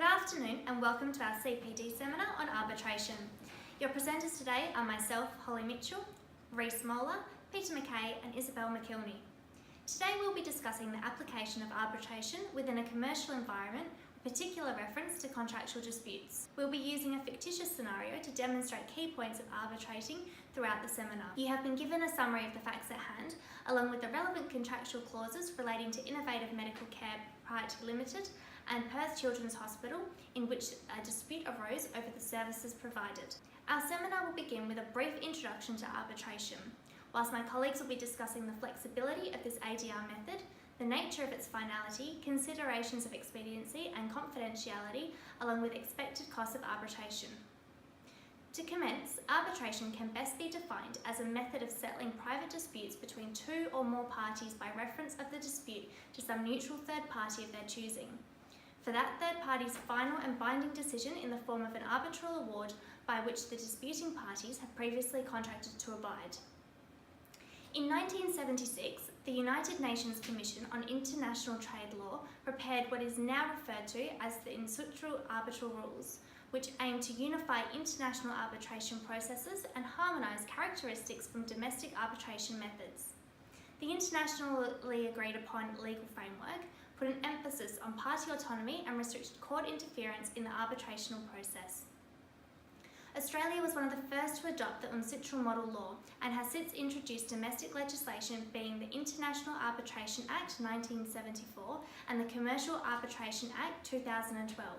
Good afternoon and welcome to our CPD seminar on arbitration. Your presenters today are myself, Holly Mitchell, Reese Moeller, Peter McKay and Isabel McKilney. Today we'll be discussing the application of arbitration within a commercial environment with particular reference to contractual disputes. We'll be using a fictitious scenario to demonstrate key points of arbitrating throughout the seminar. You have been given a summary of the facts at hand, along with the relevant contractual clauses relating to Innovative Medical Care Proprietary Limited and Perth Children's Hospital, in which a dispute arose over the services provided. Our seminar will begin with a brief introduction to arbitration, whilst my colleagues will be discussing the flexibility of this ADR method, the nature of its finality, considerations of expediency and confidentiality, along with expected costs of arbitration. To commence, arbitration can best be defined as a method of settling private disputes between two or more parties by reference of the dispute to some neutral third party of their choosing. For that third party's final and binding decision in the form of an arbitral award by which the disputing parties have previously contracted to abide. In 1976, the United Nations Commission on International Trade Law prepared what is now referred to as the In Situ Arbitral Rules, which aim to unify international arbitration processes and harmonise characteristics from domestic arbitration methods. The internationally agreed upon legal framework put an emphasis on party autonomy and restricted court interference in the arbitrational process. Australia was one of the first to adopt the UNCITRAL model law and has since introduced domestic legislation being the International Arbitration Act 1974 and the Commercial Arbitration Act 2012.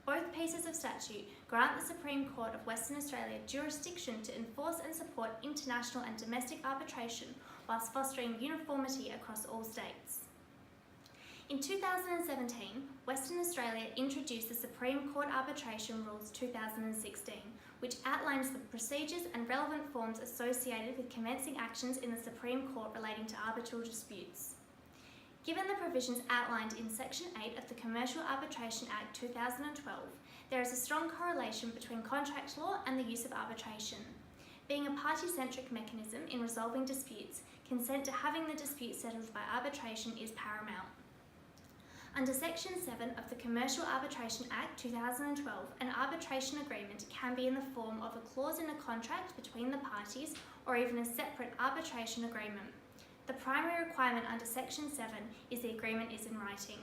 Both pieces of statute grant the Supreme Court of Western Australia jurisdiction to enforce and support international and domestic arbitration whilst fostering uniformity across all states. In 2017, Western Australia introduced the Supreme Court Arbitration Rules 2016, which outlines the procedures and relevant forms associated with commencing actions in the Supreme Court relating to arbitral disputes. Given the provisions outlined in Section 8 of the Commercial Arbitration Act 2012, there is a strong correlation between contract law and the use of arbitration. Being a party-centric mechanism in resolving disputes, consent to having the dispute settled by arbitration is paramount. Under Section 7 of the Commercial Arbitration Act 2012, an arbitration agreement can be in the form of a clause in a contract between the parties or even a separate arbitration agreement. The primary requirement under Section 7 is the agreement is in writing.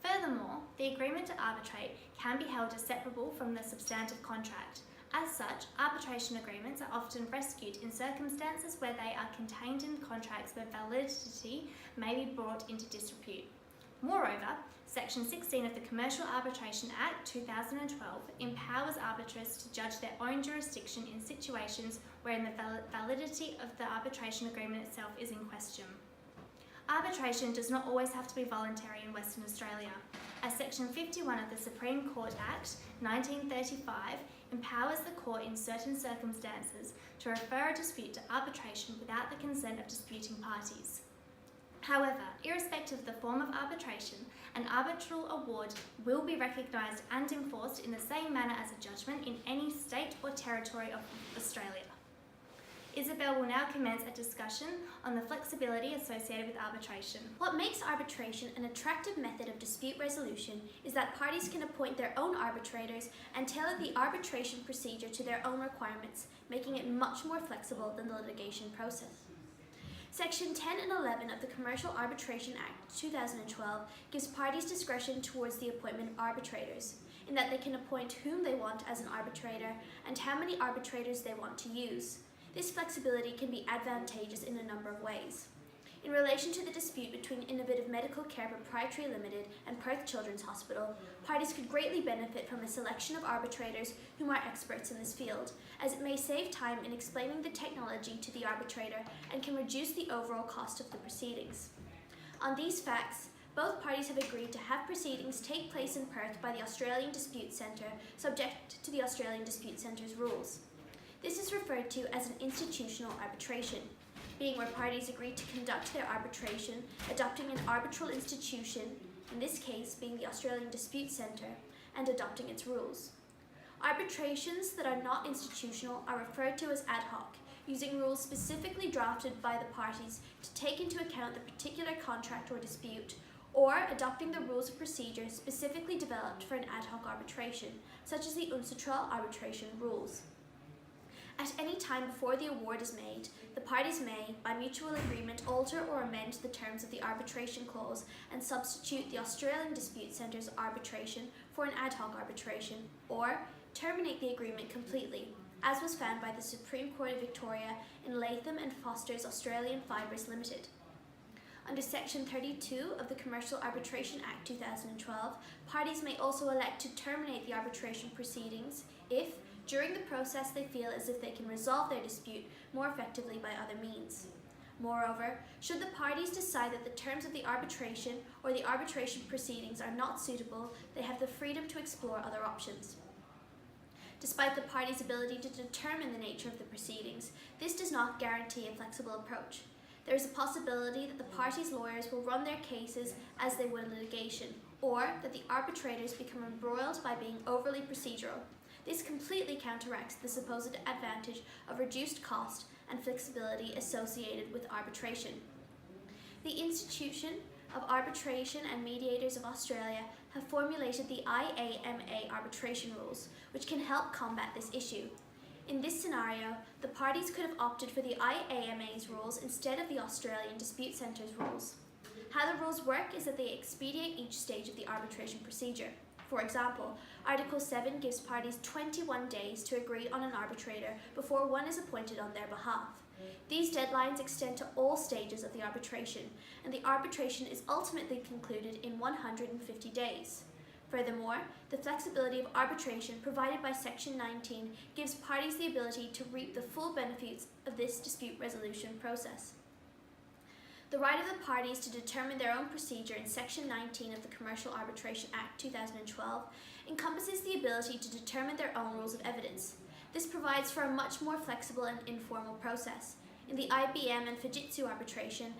Furthermore, the agreement to arbitrate can be held as separable from the substantive contract. As such, arbitration agreements are often rescued in circumstances where they are contained in contracts where validity may be brought into disrepute. Moreover, Section 16 of the Commercial Arbitration Act 2012 empowers arbiters to judge their own jurisdiction in situations wherein the validity of the arbitration agreement itself is in question. Arbitration does not always have to be voluntary in Western Australia, as Section 51 of the Supreme Court Act 1935 empowers the court in certain circumstances to refer a dispute to arbitration without the consent of disputing parties. However, irrespective of the form of arbitration, an arbitral award will be recognised and enforced in the same manner as a judgment in any state or territory of Australia. Isabel will now commence a discussion on the flexibility associated with arbitration. What makes arbitration an attractive method of dispute resolution is that parties can appoint their own arbitrators and tailor the arbitration procedure to their own requirements, making it much more flexible than the litigation process. Section 10 and 11 of the Commercial Arbitration Act 2012 gives parties discretion towards the appointment of arbitrators, in that they can appoint whom they want as an arbitrator and how many arbitrators they want to use. This flexibility can be advantageous in a number of ways. In relation to the dispute between Innovative Medical Care Proprietary Limited and Perth Children's Hospital, parties could greatly benefit from a selection of arbitrators whom are experts in this field, as it may save time in explaining the technology to the arbitrator and can reduce the overall cost of the proceedings. On these facts, both parties have agreed to have proceedings take place in Perth by the Australian Dispute Centre, subject to the Australian Dispute Centre's rules. This is referred to as an institutional arbitration, being where parties agree to conduct their arbitration, adopting an arbitral institution, in this case being the Australian Dispute Centre, and adopting its rules. Arbitrations that are not institutional are referred to as ad hoc, using rules specifically drafted by the parties to take into account the particular contract or dispute, or adopting the rules of procedure specifically developed for an ad hoc arbitration, such as the UNCITRAL arbitration rules. At any time before the award is made, the parties may, by mutual agreement, alter or amend the terms of the arbitration clause and substitute the Australian Dispute Centre's arbitration for an ad hoc arbitration, or terminate the agreement completely, as was found by the Supreme Court of Victoria in Latham and Foster's Australian Fibres Limited. Under Section 32 of the Commercial Arbitration Act 2012, parties may also elect to terminate the arbitration proceedings if, during the process, they feel as if they can resolve their dispute more effectively by other means. Moreover, should the parties decide that the terms of the arbitration or the arbitration proceedings are not suitable, they have the freedom to explore other options. Despite the parties' ability to determine the nature of the proceedings, this does not guarantee a flexible approach. There is a possibility that the parties' lawyers will run their cases as they would litigation, or that the arbitrators become embroiled by being overly procedural. This completely counteracts the supposed advantage of reduced cost and flexibility associated with arbitration. The Institution of Arbitration and Mediators of Australia have formulated the IAMA arbitration rules, which can help combat this issue. In this scenario, the parties could have opted for the IAMA's rules instead of the Australian Dispute Centre's rules. How the rules work is that they expedite each stage of the arbitration procedure. For example, Article 7 gives parties 21 days to agree on an arbitrator before one is appointed on their behalf. These deadlines extend to all stages of the arbitration, and the arbitration is ultimately concluded in 150 days. Furthermore, the flexibility of arbitration provided by Section 19 gives parties the ability to reap the full benefits of this dispute resolution process. The right of the parties to determine their own procedure in Section 19 of the Commercial Arbitration Act 2012 encompasses the ability to determine their own rules of evidence. This provides for a much more flexible and informal process. In the IBM and Fujitsu arbitration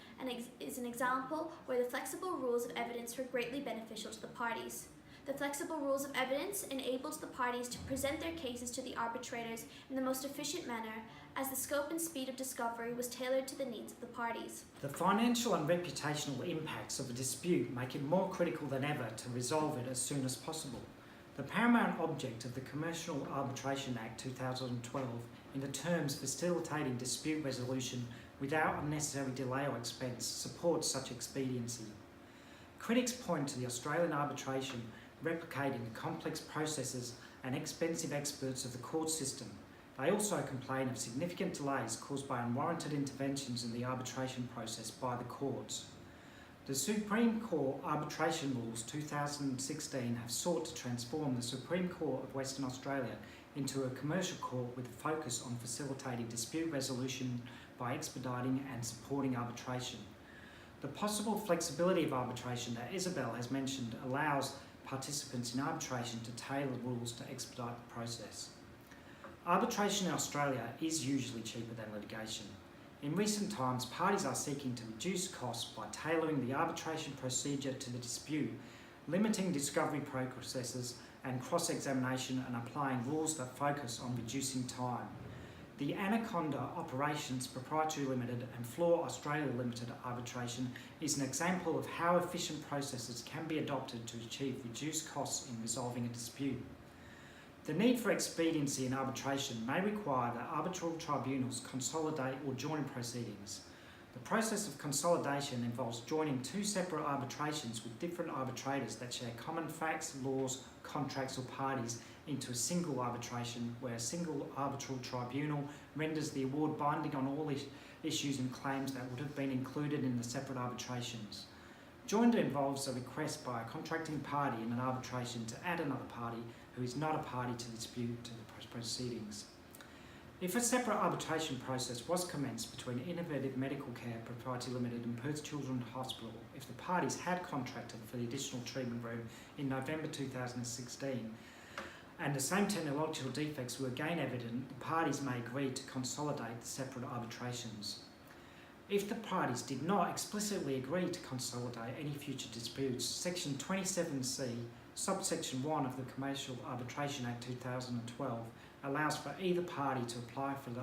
is an example where the flexible rules of evidence were greatly beneficial to the parties. The flexible rules of evidence enabled the parties to present their cases to the arbitrators in the most efficient manner, as the scope and speed of discovery was tailored to the needs of the parties. The financial and reputational impacts of a dispute make it more critical than ever to resolve it as soon as possible. The paramount object of the Commercial Arbitration Act 2012, in the terms facilitating dispute resolution without unnecessary delay or expense, supports such expediency. Critics point to the Australian arbitration replicating the complex processes and expensive experts of the court system. They also complain of significant delays caused by unwarranted interventions in the arbitration process by the courts. The Supreme Court Arbitration Rules 2016 have sought to transform the Supreme Court of Western Australia into a commercial court with a focus on facilitating dispute resolution by expediting and supporting arbitration. The possible flexibility of arbitration that Isabel has mentioned allows participants in arbitration to tailor rules to expedite the process. Arbitration in Australia is usually cheaper than litigation. In recent times, parties are seeking to reduce costs by tailoring the arbitration procedure to the dispute, limiting discovery processes and cross-examination, and applying rules that focus on reducing time. The Anaconda Operations Proprietary Limited and Floor Australia Limited arbitration is an example of how efficient processes can be adopted to achieve reduced costs in resolving a dispute. The need for expediency in arbitration may require that arbitral tribunals consolidate or join proceedings. The process of consolidation involves joining two separate arbitrations with different arbitrators that share common facts, laws, contracts or parties into a single arbitration where a single arbitral tribunal renders the award binding on all issues and claims that would have been included in the separate arbitrations. Joinder involves a request by a contracting party in an arbitration to add another party who is not a party to the dispute to the proceedings. If a separate arbitration process was commenced between Innovative Medical Care Proprietary Limited and Perth Children's Hospital, if the parties had contracted for the additional treatment room in November 2016, and the same technological defects were again evident, the parties may agree to consolidate the separate arbitrations. If the parties did not explicitly agree to consolidate any future disputes, Section 27C, subsection 1 of the Commercial Arbitration Act 2012 allows for either party to apply for the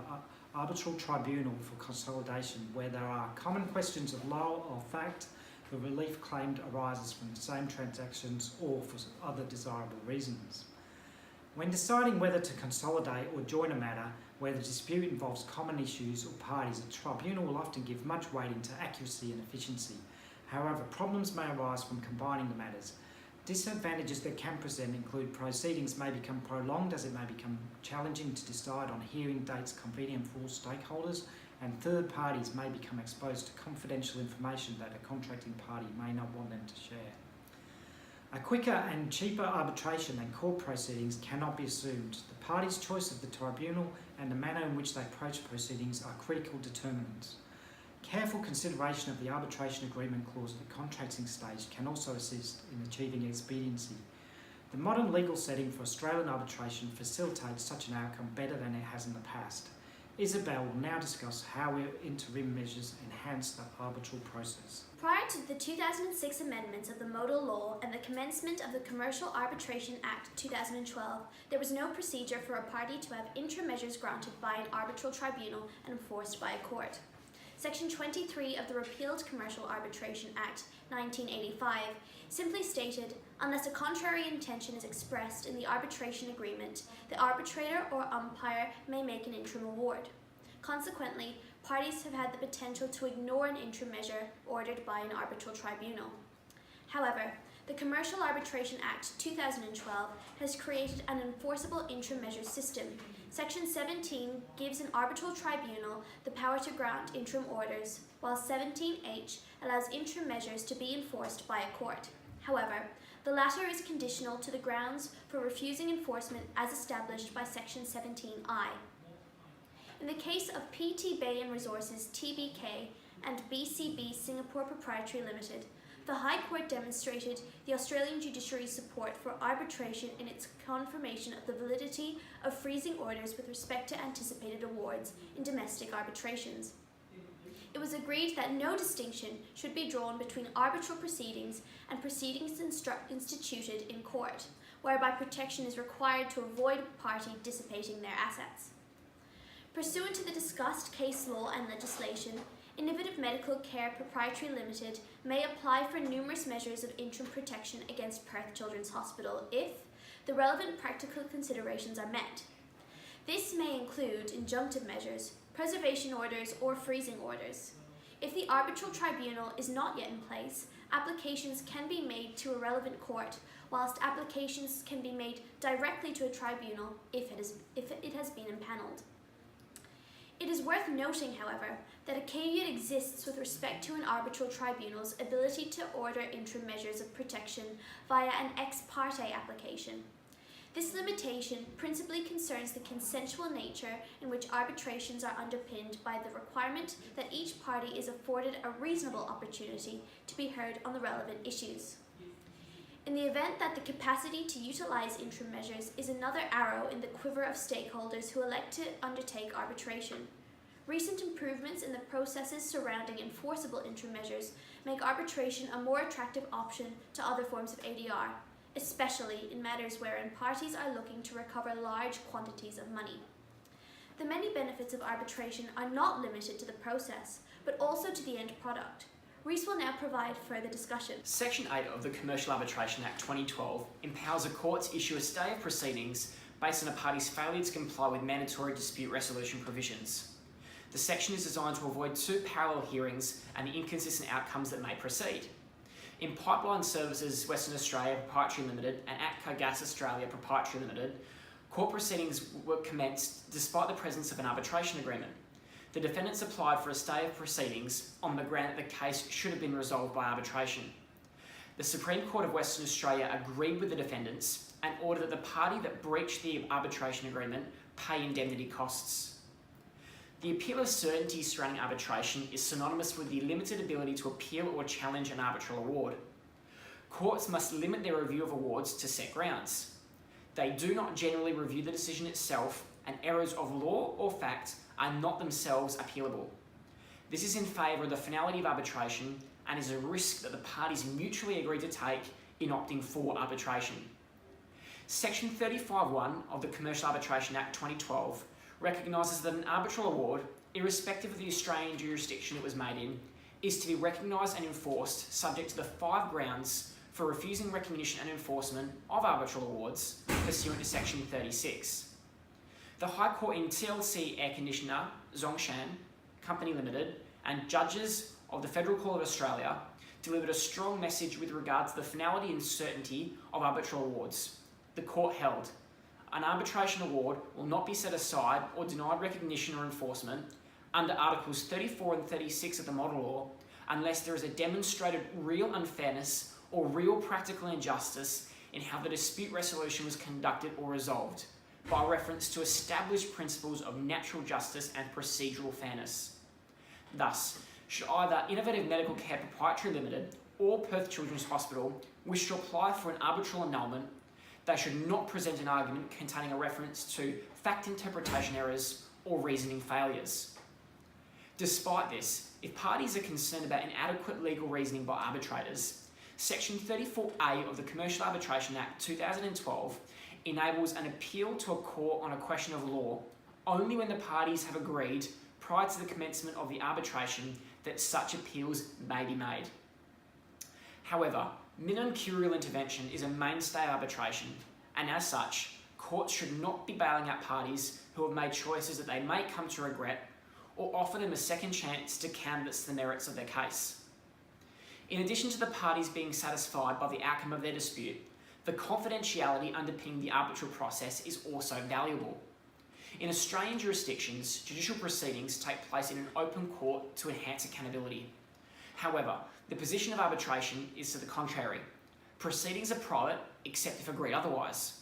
arbitral tribunal for consolidation where there are common questions of law or fact the relief claimed arises from the same transactions or for other desirable reasons. When deciding whether to consolidate or join a matter where the dispute involves common issues or parties, a tribunal will often give much weighting to accuracy and efficiency. However, problems may arise from combining the matters. Disadvantages that can present include proceedings may become prolonged as it may become challenging to decide on hearing dates convenient for all stakeholders, and third parties may become exposed to confidential information that a contracting party may not want them to share. A quicker and cheaper arbitration than court proceedings cannot be assumed. The party's choice of the tribunal and the manner in which they approach proceedings are critical determinants. Careful consideration of the arbitration agreement clause at the contracting stage can also assist in achieving expediency. The modern legal setting for Australian arbitration facilitates such an outcome better than it has in the past. Isabel will now discuss how interim measures enhance the arbitral process. Prior to the 2006 amendments of the Modal Law and the commencement of the Commercial Arbitration Act 2012, there was no procedure for a party to have interim measures granted by an arbitral tribunal and enforced by a court. Section 23 of the repealed Commercial Arbitration Act 1985 simply stated, unless a contrary intention is expressed in the arbitration agreement, the arbitrator or umpire may make an interim award. Consequently, parties have had the potential to ignore an interim measure ordered by an arbitral tribunal. However, the Commercial Arbitration Act 2012 has created an enforceable interim measures system. Section 17 gives an arbitral tribunal the power to grant interim orders, while 17H allows interim measures to be enforced by a court. However, the latter is conditional to the grounds for refusing enforcement as established by Section 17I. In the case of PT Bay and Resources TBK and BCB Singapore Proprietary Limited, the High Court demonstrated the Australian judiciary's support for arbitration in its confirmation of the validity of freezing orders with respect to anticipated awards in domestic arbitrations. It was agreed that no distinction should be drawn between arbitral proceedings and proceedings instituted in court, whereby protection is required to avoid a party dissipating their assets. Pursuant to the discussed case law and legislation, Innovative Medical Care Proprietary Limited may apply for numerous measures of interim protection against Perth Children's Hospital if the relevant practical considerations are met. This may include injunctive measures, preservation orders, or freezing orders. If the arbitral tribunal is not yet in place, applications can be made to a relevant court, whilst applications can be made directly to a tribunal if it has been impanelled. It is worth noting, however, that a caveat exists with respect to an arbitral tribunal's ability to order interim measures of protection via an ex parte application. This limitation principally concerns the consensual nature in which arbitrations are underpinned by the requirement that each party is afforded a reasonable opportunity to be heard on the relevant issues. In the event that the capacity to utilise interim measures is another arrow in the quiver of stakeholders who elect to undertake arbitration, recent improvements in the processes surrounding enforceable interim measures make arbitration a more attractive option to other forms of ADR, especially in matters wherein parties are looking to recover large quantities of money. The many benefits of arbitration are not limited to the process, but also to the end product. Reece will now provide further discussion. Section 8 of the Commercial Arbitration Act 2012 empowers a court to issue a stay of proceedings based on a party's failure to comply with mandatory dispute resolution provisions. The section is designed to avoid two parallel hearings and the inconsistent outcomes that may proceed. In Pipeline Services Western Australia Proprietary Limited and ATCO Gas Australia Proprietary Limited, court proceedings were commenced despite the presence of an arbitration agreement. The defendants applied for a stay of proceedings on the ground that the case should have been resolved by arbitration. The Supreme Court of Western Australia agreed with the defendants and ordered that the party that breached the arbitration agreement pay indemnity costs. The appeal of certainty surrounding arbitration is synonymous with the limited ability to appeal or challenge an arbitral award. Courts must limit their review of awards to set grounds. They do not generally review the decision itself, and errors of law or fact are not themselves appealable. This is in favour of the finality of arbitration and is a risk that the parties mutually agree to take in opting for arbitration. Section 35(1) of the Commercial Arbitration Act 2012 recognises that an arbitral award, irrespective of the Australian jurisdiction it was made in, is to be recognised and enforced subject to the 5 grounds for refusing recognition and enforcement of arbitral awards pursuant to section 36. The High Court in TLC Air Conditioner, Zhongshan Company Limited, and judges of the Federal Court of Australia delivered a strong message with regard to the finality and certainty of arbitral awards. The court held, an arbitration award will not be set aside or denied recognition or enforcement under Articles 34 and 36 of the Model Law unless there is a demonstrated real unfairness or real practical injustice in how the dispute resolution was conducted or resolved, by reference to established principles of natural justice and procedural fairness. Thus, should either Innovative Medical Care Proprietary Limited or Perth Children's Hospital wish to apply for an arbitral annulment, they should not present an argument containing a reference to fact interpretation errors or reasoning failures. Despite this, if parties are concerned about inadequate legal reasoning by arbitrators, Section 34A of the Commercial Arbitration Act 2012 enables an appeal to a court on a question of law only when the parties have agreed prior to the commencement of the arbitration that such appeals may be made. However, minimum curial intervention is a mainstay arbitration, and as such, courts should not be bailing out parties who have made choices that they may come to regret or offer them a second chance to canvass the merits of their case. In addition to the parties being satisfied by the outcome of their dispute, the confidentiality underpinning the arbitral process is also valuable. In Australian jurisdictions, judicial proceedings take place in an open court to enhance accountability. However, the position of arbitration is to the contrary. Proceedings are private, except if agreed otherwise.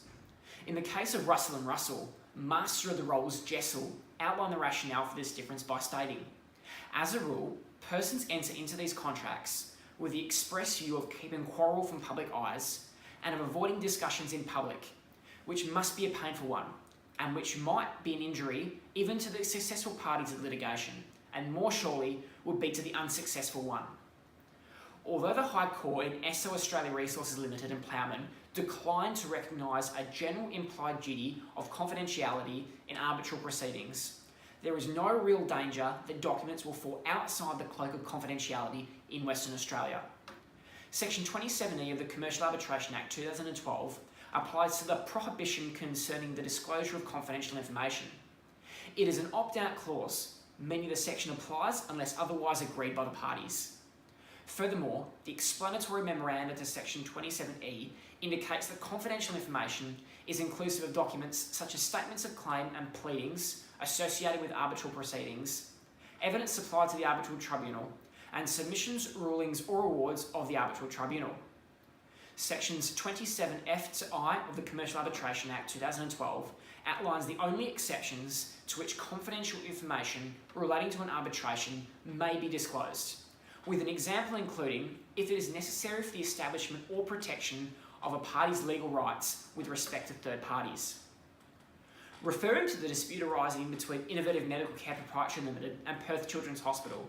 In the case of Russell and Russell, Master of the Rolls Jessel outlined the rationale for this difference by stating, as a rule, persons enter into these contracts with the express view of keeping quarrel from public eyes and of avoiding discussions in public, which must be a painful one, and which might be an injury even to the successful parties of litigation, and more surely would be to the unsuccessful one. Although the High Court in Esso Australia Resources Limited and Ploughman declined to recognise a general implied duty of confidentiality in arbitral proceedings, there is no real danger that documents will fall outside the cloak of confidentiality in Western Australia. Section 27E of the Commercial Arbitration Act 2012 applies to the prohibition concerning the disclosure of confidential information. It is an opt-out clause, meaning the section applies unless otherwise agreed by the parties. Furthermore, the explanatory memoranda to Section 27E indicates that confidential information is inclusive of documents such as statements of claim and pleadings associated with arbitral proceedings, evidence supplied to the arbitral tribunal, and submissions, rulings or awards of the arbitral tribunal. Sections 27F to I of the Commercial Arbitration Act 2012 outlines the only exceptions to which confidential information relating to an arbitration may be disclosed, with an example including if it is necessary for the establishment or protection of a party's legal rights with respect to third parties. Referring to the dispute arising between Innovative Medical Care Proprietary Limited and Perth Children's Hospital,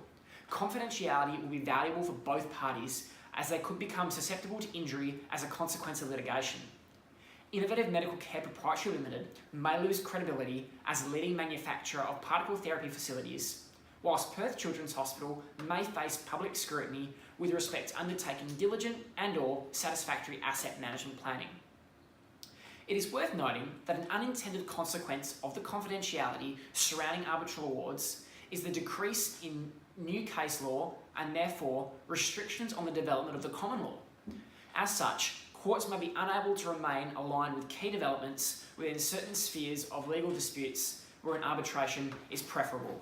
confidentiality will be valuable for both parties as they could become susceptible to injury as a consequence of litigation. Innovative Medical Care Proprietary Limited may lose credibility as a leading manufacturer of particle therapy facilities, whilst Perth Children's Hospital may face public scrutiny with respect to undertaking diligent and/or satisfactory asset management planning. It is worth noting that an unintended consequence of the confidentiality surrounding arbitral awards is the decrease in new case law and therefore restrictions on the development of the common law. As such, courts may be unable to remain aligned with key developments within certain spheres of legal disputes where an arbitration is preferable.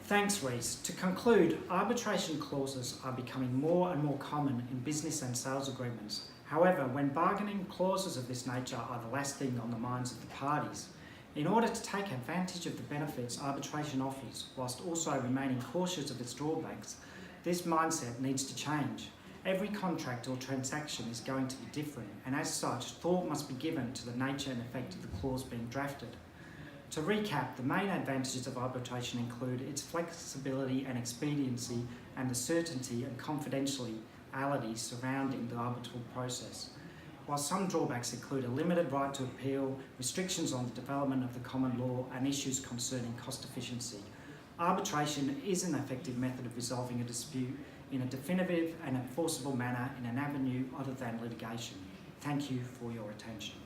Thanks, Reece. To conclude, arbitration clauses are becoming more and more common in business and sales agreements. However, when bargaining, clauses of this nature are the last thing on the minds of the parties. In order to take advantage of the benefits arbitration offers, whilst also remaining cautious of its drawbacks, this mindset needs to change. Every contract or transaction is going to be different, and as such, thought must be given to the nature and effect of the clause being drafted. To recap, the main advantages of arbitration include its flexibility and expediency and the certainty and confidentiality surrounding the arbitral process. While some drawbacks include a limited right to appeal, restrictions on the development of the common law and issues concerning cost efficiency, Arbitration is an effective method of resolving a dispute in a definitive and enforceable manner in an avenue other than litigation. Thank you for your attention.